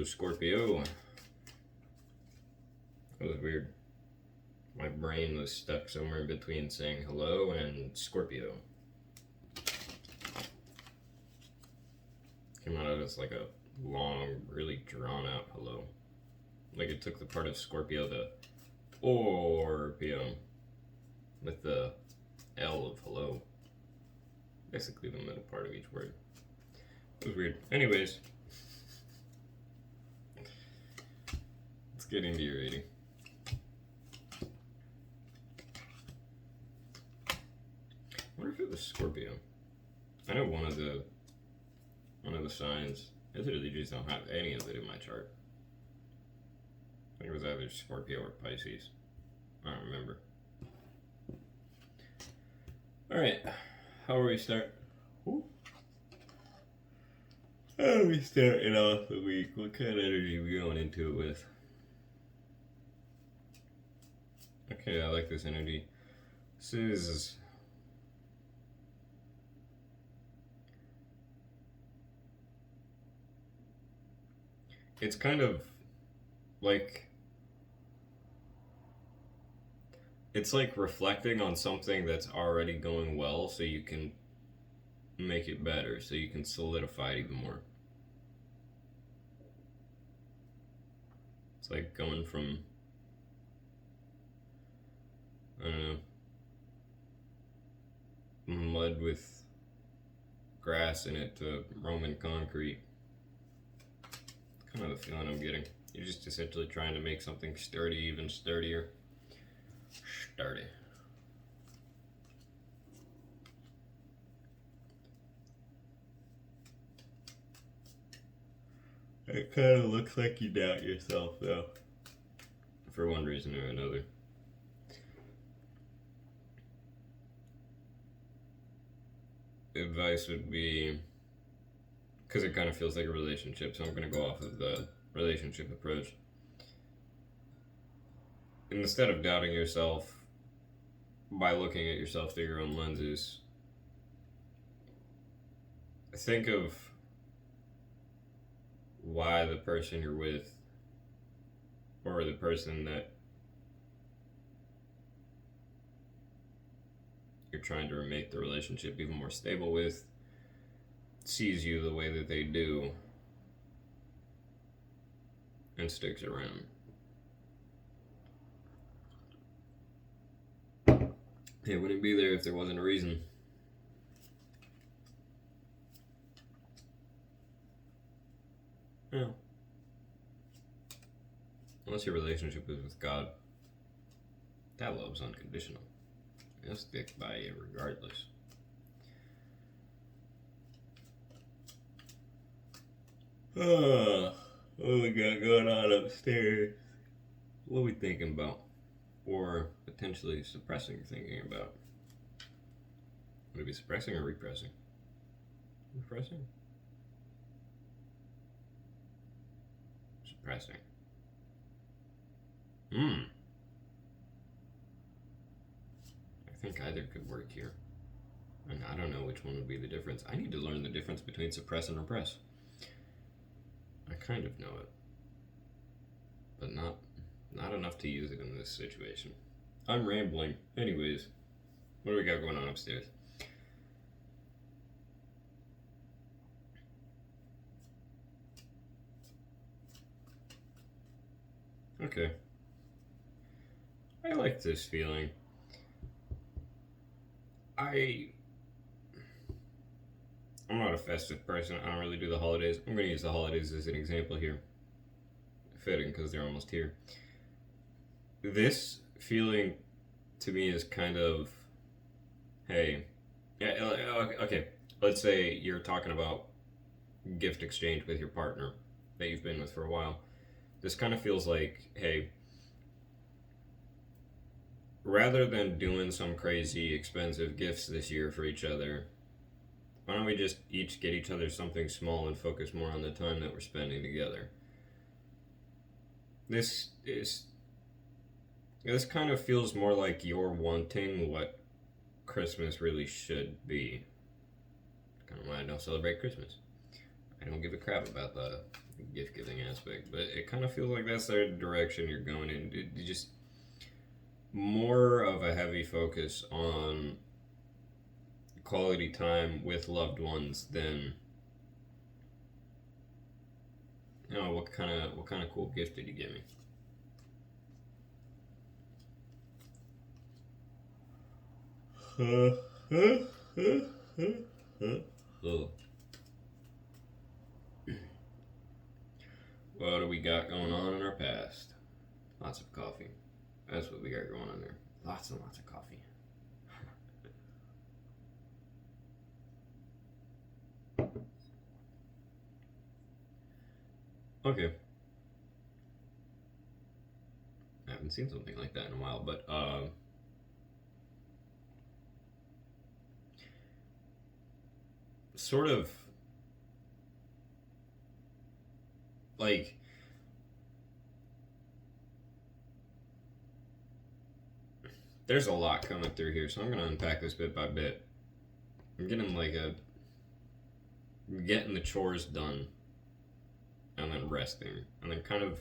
Hello, Scorpio. That was weird. My brain was stuck somewhere in between saying hello and Scorpio. Came out as like a long, really drawn out hello. Like it took the part of Scorpio to Orpio with the L of hello. Basically the middle part of each word. It was weird. Anyways. Let's get into your reading. I wonder if it was Scorpio. I know one of the signs. I literally just don't have any of it in my chart. I think it was either Scorpio or Pisces. I don't remember. Alright, how are we start? Ooh. How are we starting off the week? What kind of energy are we going into it with? Okay, I like this energy. This is... It's kind of like... It's like reflecting on something that's already going well so you can make it better, so you can solidify it even more. It's like going from, I don't know, mud with grass in it to Roman concrete. Kind of the feeling I'm getting. You're just essentially trying to make something sturdy even sturdier. Sturdy. It kind of looks like you doubt yourself, though. For one reason or another. Advice would be, because it kind of feels like a relationship, so I'm going to go off of the relationship approach. Instead of doubting yourself by looking at yourself through your own lenses, think of why the person you're with, or the person that you're trying to make the relationship even more stable with, sees you the way that they do and sticks around. It wouldn't be there if there wasn't a reason. Yeah. Unless your relationship is with God, that love's unconditional. He'll stick by you regardless. What we got going on upstairs? What are we thinking about? Or potentially suppressing thinking about? Would it be suppressing or repressing? Repressing? Suppressing. I think either could work here. And I don't know which one would be the difference. I need to learn the difference between suppress and repress. I kind of know it. But not enough to use it in this situation. I'm rambling. Anyways, what do we got going on upstairs? Okay. I like this feeling. I'm not a festive person. I don't really do the holidays. I'm going to use the holidays as an example here. Fitting because they're almost here. This feeling to me is kind of, hey, yeah, okay. Let's say you're talking about gift exchange with your partner that you've been with for a while. This kind of feels like, hey, rather than doing some crazy expensive gifts this year for each other, why don't we just each get each other something small and focus more on the time that we're spending together? This kind of feels more like you're wanting what Christmas really should be. Kind of why I don't celebrate Christmas. I don't give a crap about the gift giving aspect, but it kind of feels like that's the direction you're going in. You just more of a heavy focus on quality time with loved ones than what kind of cool gift did you give me? What do we got going on in our past? Lots of coffee. That's what we got going on there. Lots and lots of coffee. Okay. I haven't seen something like that in a while, but sort of like there's a lot coming through here, so I'm gonna unpack this bit by bit. I'm getting getting the chores done and then resting and then kind of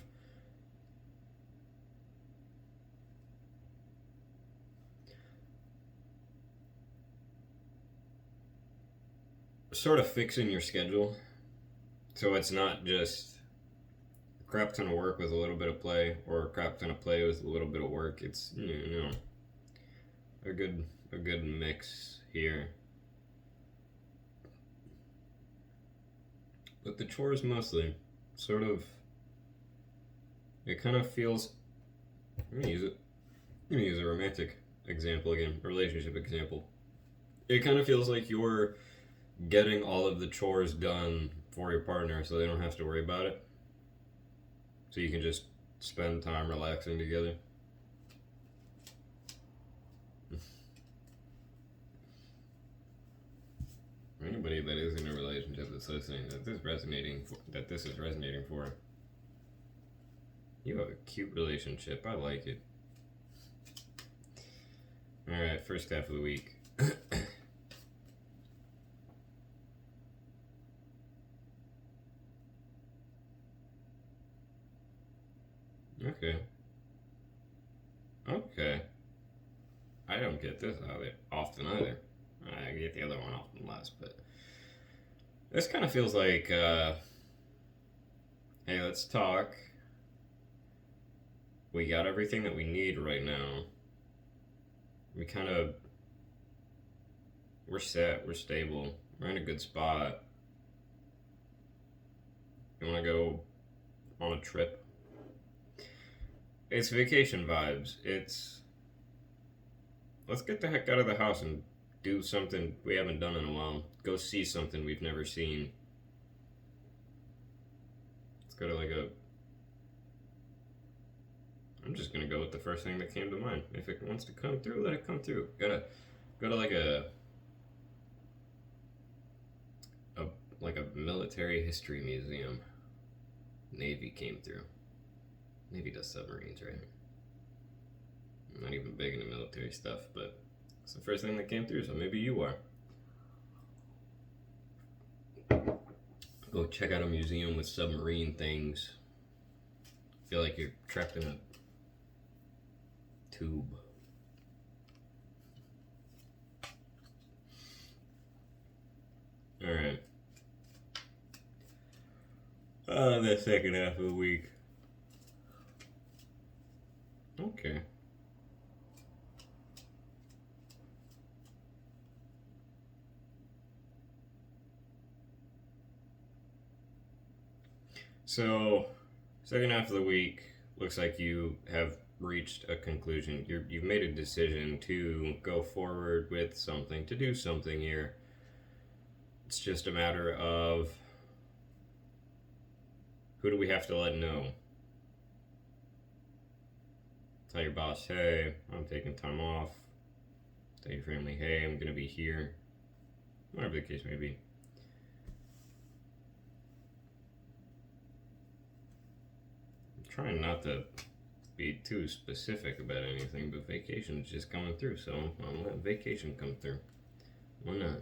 sort of fixing your schedule so it's not just a crap ton of work with a little bit of play or a crap ton of play with a little bit of work. It's a good mix here. But the chores mostly sort of it kind of feels I'm gonna use a romantic example again, a relationship example. It kind of feels like you're getting all of the chores done for your partner so they don't have to worry about it. So you can just spend time relaxing together. Anybody that is in a relationship that's listening that this is resonating for. You have a cute relationship. I like it. Alright, first half of the week. Okay. I don't get this often either. I get the other one often less, but this kind of feels like, hey, let's talk. We got everything that we need right now. We're set, we're stable, we're in a good spot. You want to go on a trip? It's vacation vibes. Let's get the heck out of the house and do something we haven't done in a while. Go see something we've never seen. Let's go to I'm just gonna go with the first thing that came to mind. If it wants to come through, let it come through. Gotta go to a military history museum. Navy came through. Navy does submarines, right? I'm not even big into military stuff, but it's the first thing that came through, so maybe you are. Go check out a museum with submarine things. Feel like you're trapped in a tube. Alright. The second half of the week. Okay. So, second half of the week looks like you have reached a conclusion. You've made a decision to go forward with something, to do something here. It's just a matter of who do we have to let know? Tell your boss, hey, I'm taking time off. Tell your family, hey, I'm gonna be here. Whatever the case may be. I'm trying not to be too specific about anything, but vacation's just coming through, so I'm letting vacation come through. Why not?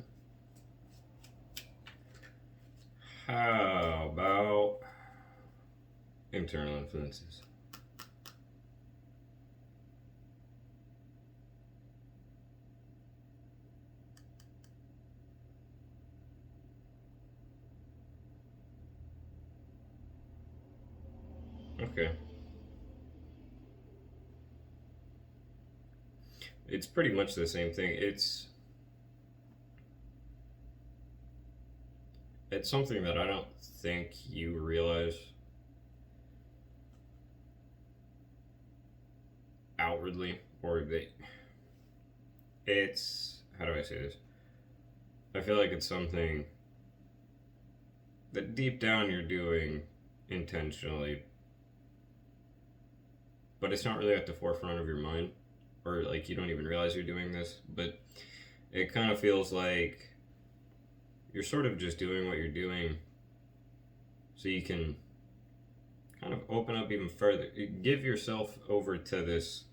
How about internal influences. Okay. It's pretty much the same thing. It's something that I don't think you realize outwardly, or it's, how do I say this? I feel like it's something that deep down you're doing intentionally, but it's not really at the forefront of your mind, or like you don't even realize you're doing this, but it kind of feels like you're sort of just doing what you're doing so you can kind of open up even further. Give yourself over to this.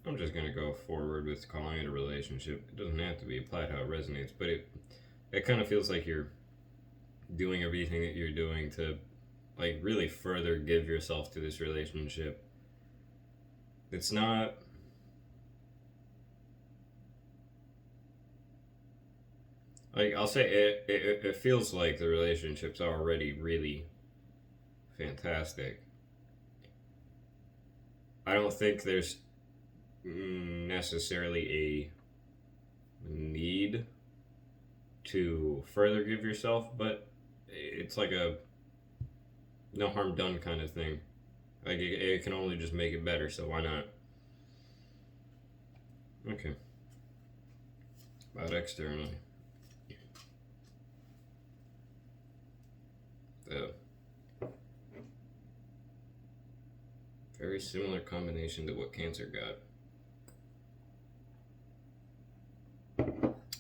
I'm just going to go forward with calling it a relationship. It doesn't have to be applied how it resonates, but it kind of feels like you're doing everything that you're doing to like really further give yourself to this relationship. It's not like, I'll say it feels like the relationship's already really fantastic. I don't think there's necessarily a need to further give yourself, but it's like a no harm done kind of thing. Like it can only just make it better, so why not? Okay. About externally. The very similar combination to what Cancer got.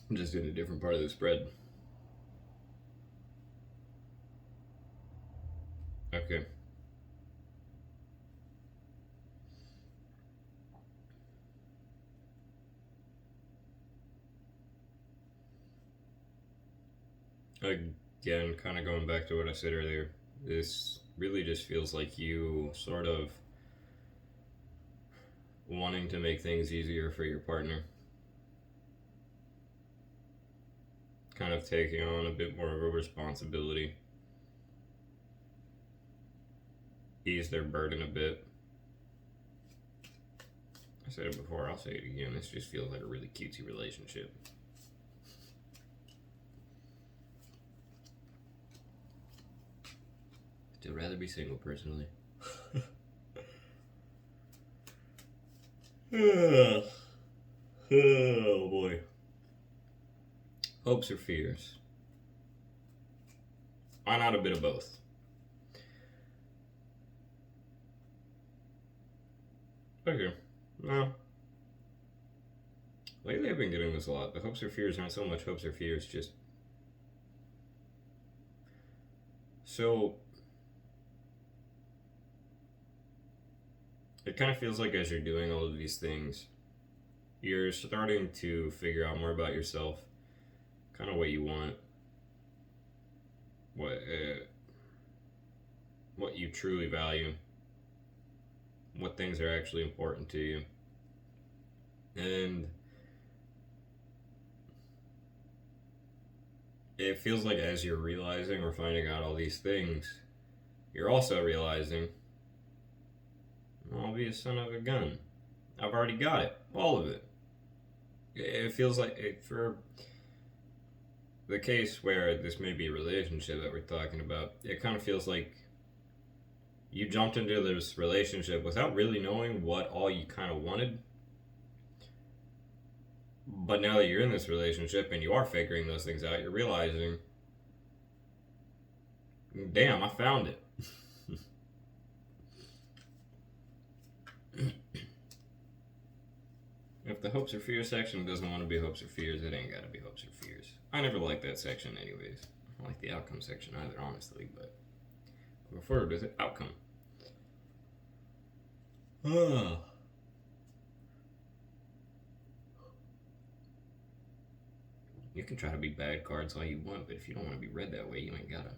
I'm just in a different part of the spread. Okay. Again, kind of going back to what I said earlier, this really just feels like you sort of wanting to make things easier for your partner. Kind of taking on a bit more of a responsibility. Ease their burden a bit. I said it before, I'll say it again. This just feels like a really cutesy relationship. Still rather be single, personally. Oh boy. Hopes or fears? Why not a bit of both? Okay. No. Lately I've been getting this a lot. The hopes or fears aren't so much hopes or fears, just. So. It kind of feels like as you're doing all of these things, you're starting to figure out more about yourself, kind of what you want, what you truly value, what things are actually important to you. And it feels like as you're realizing or finding out all these things, you're also realizing, I'll be a son of a gun. I've already got it. All of it. It feels like, for the case where this may be a relationship that we're talking about, it kind of feels like you jumped into this relationship without really knowing what all you kind of wanted. But now that you're in this relationship and you are figuring those things out, you're realizing, damn, I found it. If the hopes or fears section doesn't want to be hopes or fears, it ain't gotta be hopes or fears. I never liked that section anyways. I don't like the outcome section either, honestly, but I'll go forward with it. Outcome. You can try to be bad cards all you want, but if you don't want to be read that way, you ain't gotta.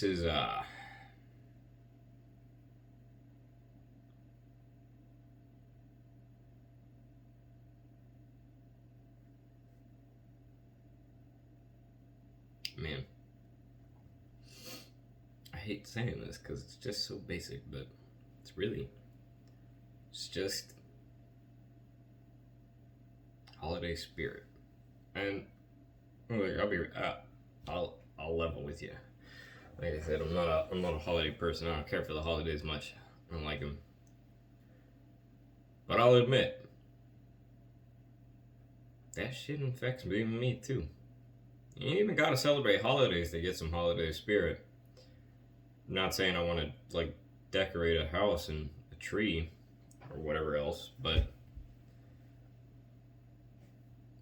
This is man, I hate saying this because it's just so basic, but it's just holiday spirit. And look, I'll level with you. Like I said, I'm not a holiday person. I don't care for the holidays much. I don't like them. But I'll admit, that shit infects me too. You ain't even gotta celebrate holidays to get some holiday spirit. I'm not saying I want to like decorate a house and a tree or whatever else, but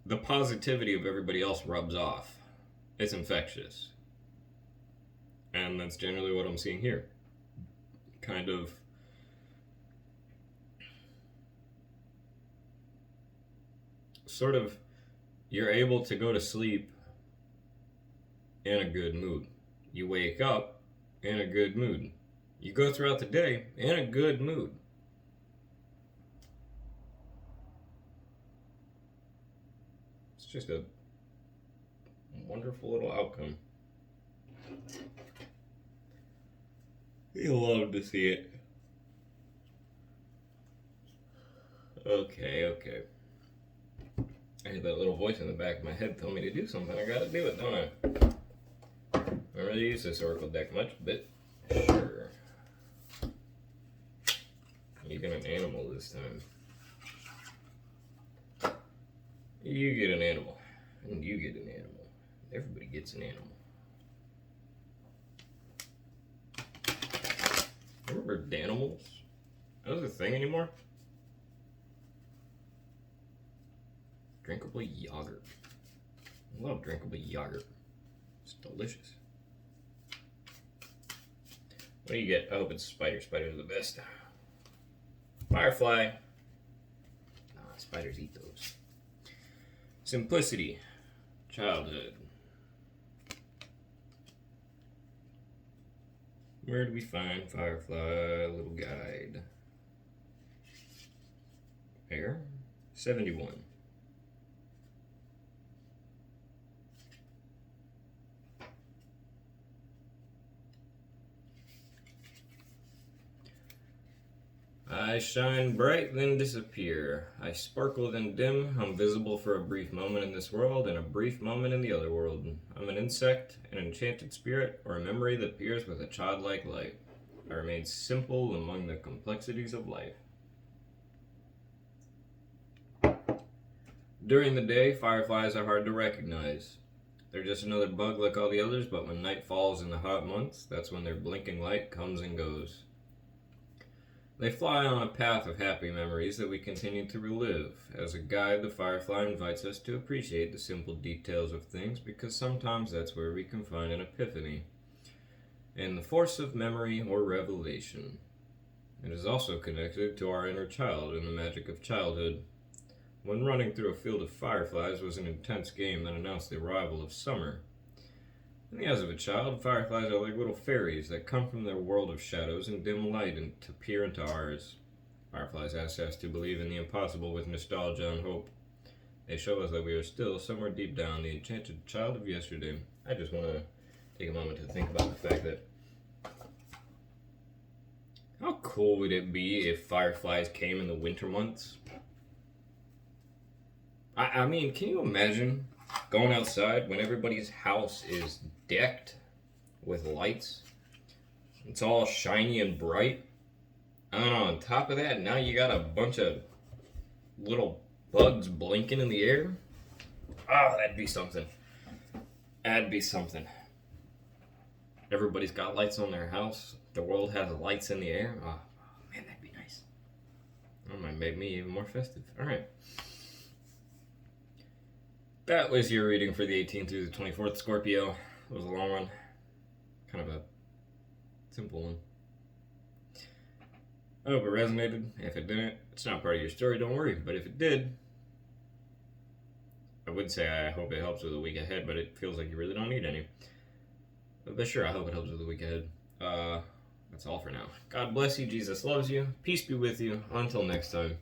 the positivity of everybody else rubs off. It's infectious. And that's generally what I'm seeing here. Kind of sort of you're able to go to sleep in a good mood. You wake up in a good mood. You go throughout the day in a good mood. It's just a wonderful little outcome. You'll love to see it. Okay. I hear that little voice in the back of my head telling me to do something. I gotta do it, don't I? I don't really use this oracle deck much, but sure. You get an animal this time. You get an animal. And you get an animal. Everybody gets an animal. Remember Danimals? Are those a thing anymore? Drinkable yogurt. I love drinkable yogurt. It's delicious. What do you get? I hope it's spider. Spiders are the best. Firefly. Nah, spiders eat those. Simplicity. Childhood. Where do we find Firefly? Little guide. Air. 71. I shine bright, then disappear. I sparkle, then dim. I'm visible for a brief moment in this world and a brief moment in the other world. I'm an insect, an enchanted spirit, or a memory that appears with a childlike light. I remain simple among the complexities of life. During the day, fireflies are hard to recognize. They're just another bug like all the others, but when night falls in the hot months, that's when their blinking light comes and goes. They fly on a path of happy memories that we continue to relive. As a guide, the firefly invites us to appreciate the simple details of things because sometimes that's where we can find an epiphany and the force of memory or revelation. It is also connected to our inner child and the magic of childhood. When running through a field of fireflies was an intense game that announced the arrival of summer. In the eyes of a child, fireflies are like little fairies that come from their world of shadows and dim light and to peer into ours. Fireflies ask us to believe in the impossible with nostalgia and hope. They show us that we are still, somewhere deep down, the enchanted child of yesterday. I just want to take a moment to think about the fact that how cool would it be if fireflies came in the winter months? I mean, can you imagine going outside when everybody's house is decked with lights? It's all shiny and bright. And on top of that, now you got a bunch of little bugs blinking in the air. Oh, that'd be something. That'd be something. Everybody's got lights on their house. The world has lights in the air. Oh, man, that'd be nice. That might make me even more festive. All right. That was your reading for the 18th through the 24th, Scorpio. It was a long one. Kind of a simple one. I hope it resonated. If it didn't, it's not part of your story, don't worry. But if it did, I would say I hope it helps with the week ahead, but it feels like you really don't need any. But sure, I hope it helps with the week ahead. That's all for now. God bless you. Jesus loves you. Peace be with you. Until next time.